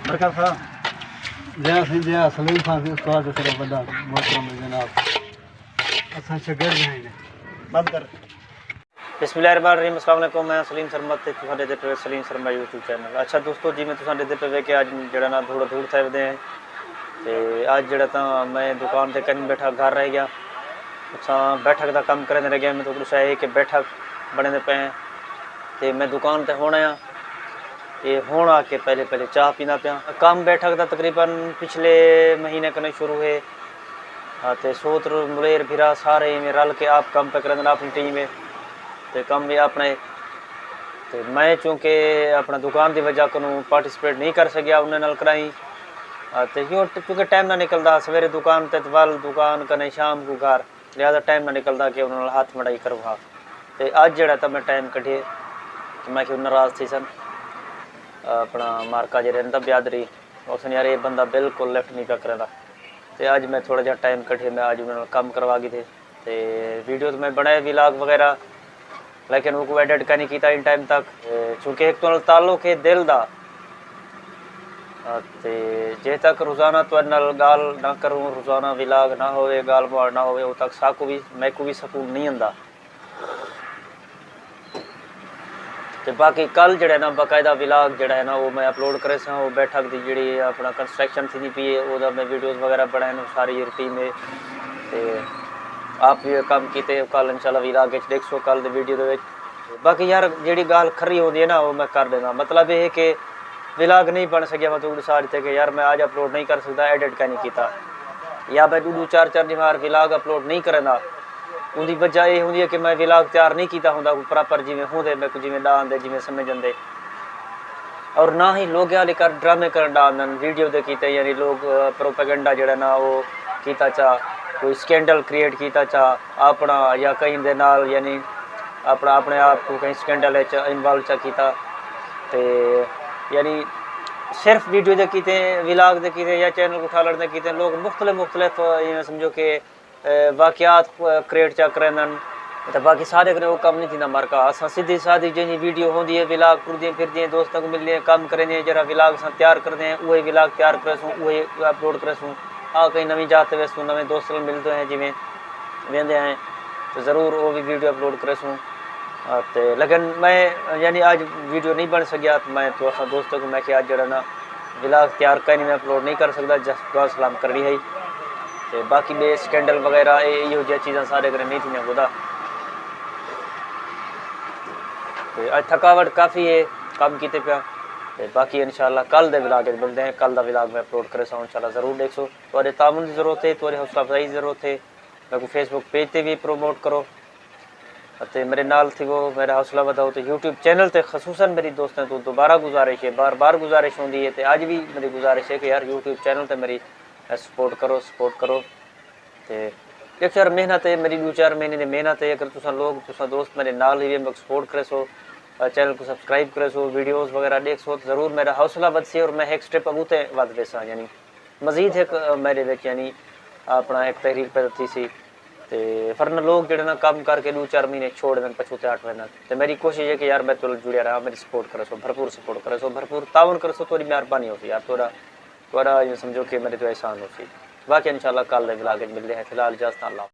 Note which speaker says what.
Speaker 1: बरकत खां जय सिंह जय सलीम खान से उसका दूसरा बंदा मोहतरम जनाब असा शगर हैं बंद कर
Speaker 2: बिस्मिल्लाहिर्रहमानिर्रहीम अस्सलाम वालेकुम मैं सलीम शर्मा ते तुहाडे दे पे सलीम शर्मा यूट्यूब चैनल। अच्छा दोस्तों जी मैं तुहाडे दे पे कि अज जड़ा ना धूड़ धूड़ थैवदे हैं ते अज जड़ा तां मैं दुकान ते कहीं बैठा घर रह गया। अच्छा बैठक का काम करने रह गया। मैं तो कुछ है कि बैठक बने दे पे ते मैं दुकान ते होना आ ये होना आके पहले चाह पीना पिया। काम बैठक का तकरीबन पिछले महीने कने शुरू है ते सोत्र मुलेर भिरा सारे में रल के आप काम पे करने अपनी टीम में तो कम भी अपने तो मैं चूँकि अपना दुकान की वजह को पार्टिसिपेट नहीं कर सकिया उन्हें नाल कराई तो यूँ चूँकि टाइम ना निकलता सवेरे दुकान ते वाल दुकान कने शाम को घर लिहाजा टाइम ना निकलता कि उन्होंने हाथ मड़ाई करवा तो अज जड़ा तो मैं टाइम कढ़िए कि मैं क्यों नाराज़ थी सन अपना मार्का जो रहा ब्यादरी उसने यार ये बंदा बिल्कुल लिफ्ट नहीं पा करें तो अज मैं थोड़ा जहा टाइम कढ़िए मैं अज उन्होंने काम करवा गई थे तो वीडियो तो मैं बनाए व्लॉग वगैरह लेकिन वो एडिट का नहीं किया इन टाइम तक चूँकि एक तो ताल्लुक है दिल का ते जे तक रोज़ाना तो गाल ना करूँ रोज़ाना व्लॉग ना होवे गाल मार ना होवे वो तक साकू भी मैं को भी सकून नहीं आंदा। तो बाकी कल जड़ा ना बाकायदा व्लॉग जड़ा है ना वो मैं अपलोड करे सा वो बैठक की जी अपना कंस्ट्रक्शन थी पी है वो मैं वीडियोज़ वगैरह बनाए सारी टीम में तो आप भी काम किए कल इंशाल्लाह व्लॉग देख सो कल की वीडियो दे। बाकी यार जी गाल खरी होती है ना वो मैं कर देना मतलब ये कि व्लॉग नहीं बन सकिया मैं तो सारे थे कि यार मैं आज अपलोड नहीं कर सकता एडिट का नहीं किया या मैं दो चार बार व्लॉग अपलोड नहीं करना उनकी वजह ये होंगी है कि मैं व्लॉग तैयार नहीं किया होंगे प्रॉपर जिमें होंगे मैं जिमें डालते जिमें समझ जाते और ना ही लोग या लेकर ड्रामे कर डाल वीडियो दे किते यानी लोग प्रोपेगेंडा जड़ा ना वो किया चाह कोई स्कैंडल क्रिएट किया चाह अपना या कहीं दे नाल यानी अपना अपने आप को कहीं स्कैंडल इन्वॉल्व चा किया तो यानी सिर्फ वीडियो दे किते व्लॉग दे किते या चैनल को उठालण दे किते लोग मुख्तलिफ ये समझो कि वाक़यात क्रिएट चा करन तो बाकी सारे कने वो कम नहीं थी मार्का असां सीधी सादी जी वीडियो होंदी है व्लॉग टुरदी फिरदी दोस्तों को मिलते काम करें जरा व्लॉग असां तैयार करते हैं वही व्लॉग तैयार करेसूँ वही अपलोड करेसूँ हाँ कहीं नवी जाते वेसूँ नवे दोस्त मिलते हैं जिमें वेंदे हैं तो ज़रूर वो भी वीडियो अपलोड करेसूँ तो लेकिन मैं यानी आज वीडियो नहीं बन सकिया तो मैं तो दोस्तों को मैं कि आज जरा ना व्लॉग तैयार कहीं मैं अपलोड नहीं कर सकता जस्ट दुआ सलाम करनी है तो बाकी बे स्कैंडल वगैरह यो जी चीज़ा सारे घर नहीं थी खुदा तो आज थकावट काफ़ी है काम किते पे तो बाकी इंशाल्लाह कल दे व्लॉग मिलते हैं कल का व्लॉग मैं अपलोड करे सो इंशाल्लाह ज़रूर देखो थोड़े तामुन की ज़रूरत है थोड़ी हौसला अफजाई की ज़रूरत है मैं को फेसबुक पेज पर भी प्रमोट करो तो मेरे नाल थी वो मेरा हौसला बताओ तो यूट्यूब चैनल ते खसूसन मेरी दोस्तों तो दोबारा गुजारिश है बार बार गुजारिश होती है तो आज भी मेरी गुजारिश है कि यार यूट्यूब चैनल ते मेरी सपोर्ट करो तो एक यार मेहनत है मेरी 2-4 महीने की मेहनत है अगर तुसा लोग तुसा दोस्त मेरे नाल ही मैं सपोर्ट करे सो चैनल को सब्सक्राइब करे सो वीडियोज़ वगैरह देख सो तो ज़रूर मेरा हौसला बद सी और मैं एक स्टेप अगूते वध वेसा यानी मजीद एक मेरे विच यानी अपना एक तहरीर पैदा थी सी तो फरन लोग जड़े ना काम करके 2-4 महीने छोड़ दें पछूते हट वेंदन तो मेरी कोशिश है कि यार मैं तो जुड़िया रहा मेरी सपोर्ट करे सो भरपूर सपोर्ट करे सो भरपूर तावन करे सो थोड़ी मेहरबानी होती यार थोड़ा ये समझो कि मेरे तो एहसान होती बाकी इंशाल्लाह कल व्लॉग मिलते हैं फिलहाल इजाज़त अल्लाह।